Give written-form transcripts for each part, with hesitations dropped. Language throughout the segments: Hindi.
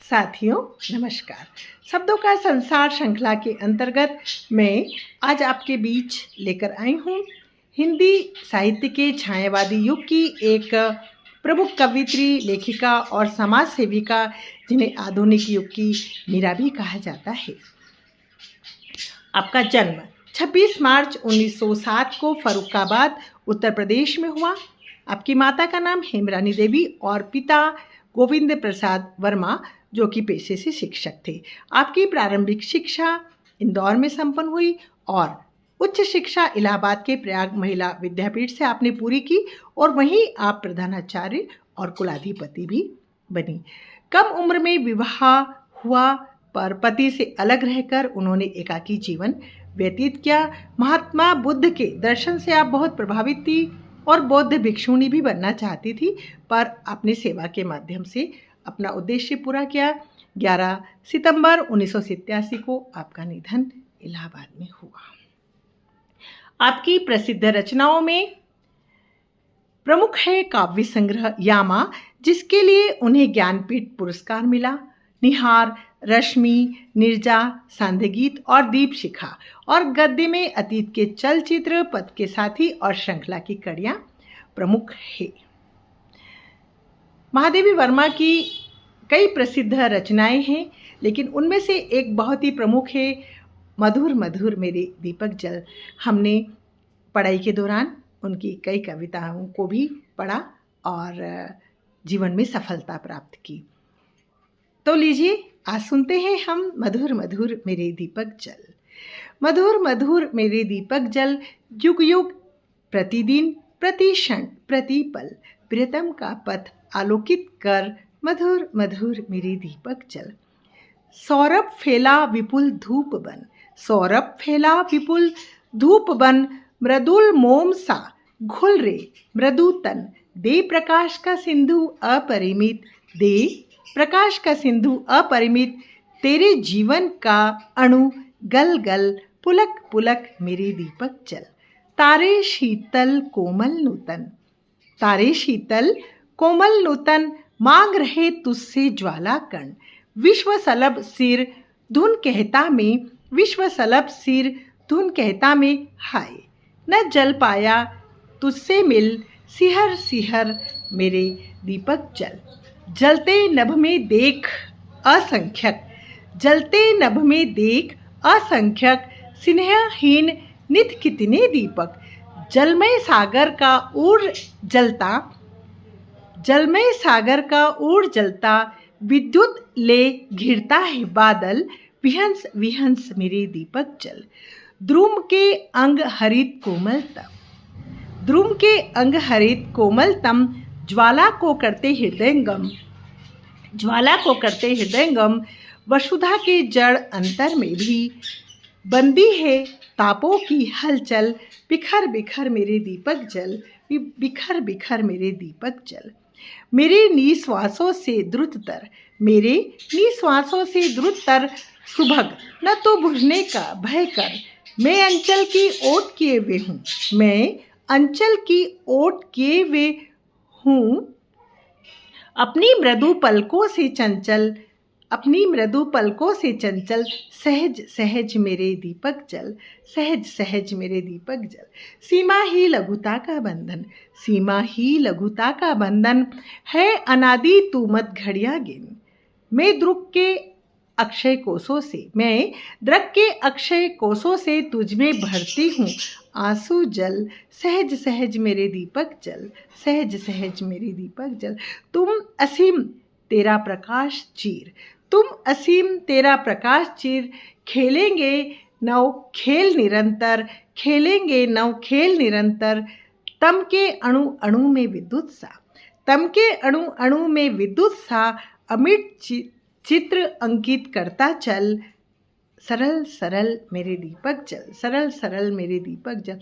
साथियों नमस्कार। शब्दों का संसार श्रृंखला के अंतर्गत मैं आज आपके बीच लेकर आई हूँ हिंदी साहित्य के छायावादी युग की एक प्रमुख कवित्री, लेखिका और समाज सेविका, जिन्हें आधुनिक युग की मीरा भी कहा जाता है। आपका जन्म 26 मार्च 1907 को फर्रुखाबाद उत्तर प्रदेश में हुआ। आपकी माता का नाम हेमरानी देवी और पिता गोविंद प्रसाद वर्मा, जो कि पेशे से शिक्षक थे। आपकी प्रारंभिक शिक्षा इंदौर में संपन्न हुई और उच्च शिक्षा इलाहाबाद के प्रयाग महिला विद्यापीठ से आपने पूरी की और वहीं आप प्रधानाचार्य और कुलाधिपति भी बनी। कम उम्र में विवाह हुआ, पर पति से अलग रहकर उन्होंने एकाकी जीवन व्यतीत किया। महात्मा बुद्ध के दर्शन से आप बहुत प्रभावित थी और बौद्ध भिक्षुणी भी बनना चाहती थी, पर अपनी सेवा के माध्यम से अपना उद्देश्य पूरा किया। 11 सितंबर 1987 को आपका निधन इलाहाबाद में हुआ। आपकी प्रसिद्ध रचनाओं में प्रमुख है काव्य संग्रह यामा, जिसके लिए उन्हें ज्ञानपीठ पुरस्कार मिला। निहार, रश्मि, निर्जा, सांध्यगीत और दीपशिखा, और गद्य में अतीत के चलचित्र, पथ के साथी और श्रृंखला की कड़ियां प्रमुख है। महादेवी वर्मा की कई प्रसिद्ध रचनाएं हैं, लेकिन उनमें से एक बहुत ही प्रमुख है मधुर मधुर मेरे दीपक जल। हमने पढ़ाई के दौरान उनकी कई कविताओं को भी पढ़ा और जीवन में सफलता प्राप्त की। तो लीजिए आज सुनते हैं हम मधुर मधुर मेरे दीपक जल। मधुर मधुर मेरे दीपक जल, युग युग प्रतिदिन प्रति क्षण प्रति पल प्रियतम का पथ आलोकित कर, मधुर मधुर मेरे दीपक जल। सौरभ फैला विपुल धूप बन, सौरभ फैला विपुल धूप बन, मृदुल मोम सा घुल रे मृदु तन, दे प्रकाश का सिंधु अपरिमित, दे प्रकाश का सिंधु अपरिमित, तेरे जीवन का अणु गल गल पुलक पुलक मेरे दीपक जल। तारे शीतल कोमल नूतन, तारे शीतल कोमल नूतन, मांग रहे तुझसे ज्वाला कण, विश्व सलभ सिर धुन कहता में, विश्व सलभ सिर धुन कहता में, हाय न जल पाया तुझसे मिल, सिहर सिहर मेरे दीपक जल। जलते नभ में देख असंख्यक, जलते नभ में देख असंख्यक, स्नेहहीन नित कितने दीपक, जलमय सागर का ऊर जलता, जलमय सागर का ऊर जलता, विद्युत ले घिरता है बादल, विहंस विहंस मेरे दीपक जल। द्रुम के अंग हरित कोमलतम, द्रुम के अंग हरित कोमलतम, ज्वाला को करते हृदयंगम, ज्वाला को करते हृदयंगम, वसुधा के जड़ अंतर में भी बंदी है तापों की हलचल, बिखर बिखर मेरे दीपक जल, बिखर बिखर मेरे दीपक जल। मेरे निश्वासों से द्रुततर, मेरे निश्वासों से द्रुततर, सुभग न तो बुझने का भय कर, मैं अंचल की ओट किए हुए हूँ, मैं अंचल की ओट किए हुए हूँ, अपनी मृदु पलकों से चंचल, अपनी मृदु पलकों से चंचल, सहज सहज मेरे दीपक जल, सहज सहज मेरे दीपक जल। सीमा ही लघुता का बंधन, सीमा ही लघुता का बंधन, है अनादि तू मत घड़ियां गिन, मैं द्रुक के अक्षय कोसों से, मैं द्रक के अक्षय कोसों से तुझ में भरती हूँ आंसू जल, सहज सहज मेरे दीपक जल, सहज सहज मेरे दीपक जल। तुम असीम तेरा प्रकाश चीर, तुम असीम तेरा प्रकाश चीर, खेलेंगे नव खेल निरंतर, खेलेंगे नव खेल निरंतर, तम के अणु अणु में विद्युत सा, तम के अणु अणु में विद्युत सा, अमिट चित्र अंकित करता चल, सरल सरल मेरे दीपक जल, सरल सरल मेरे दीपक जल।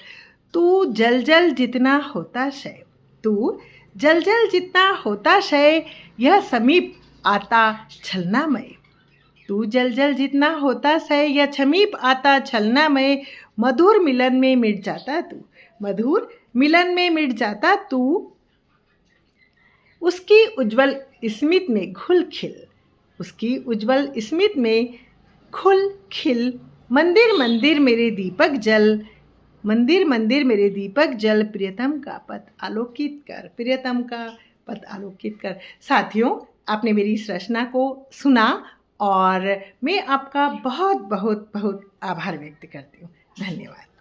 तू जल जल जितना होता शय, तू जल जल जितना होता शय, यह समीप आता छलनामय, तू जल जल जितना होता शय, यह समीप आता छलनामय, मधुर मिलन में मिट जाता तू, मधुर मिलन में मिट जाता तू, उसकी उज्जवल स्मित में घुल खिल, उसकी उज्जवल स्मित में खुल खिल मंदिर मंदिर मेरे दीपक जल, मंदिर मंदिर मेरे दीपक जल, प्रियतम का पथ आलोकित कर, प्रियतम का पथ आलोकित कर। साथियों, आपने मेरी इस रचना को सुना और मैं आपका बहुत बहुत बहुत आभार व्यक्त करती हूँ। धन्यवाद।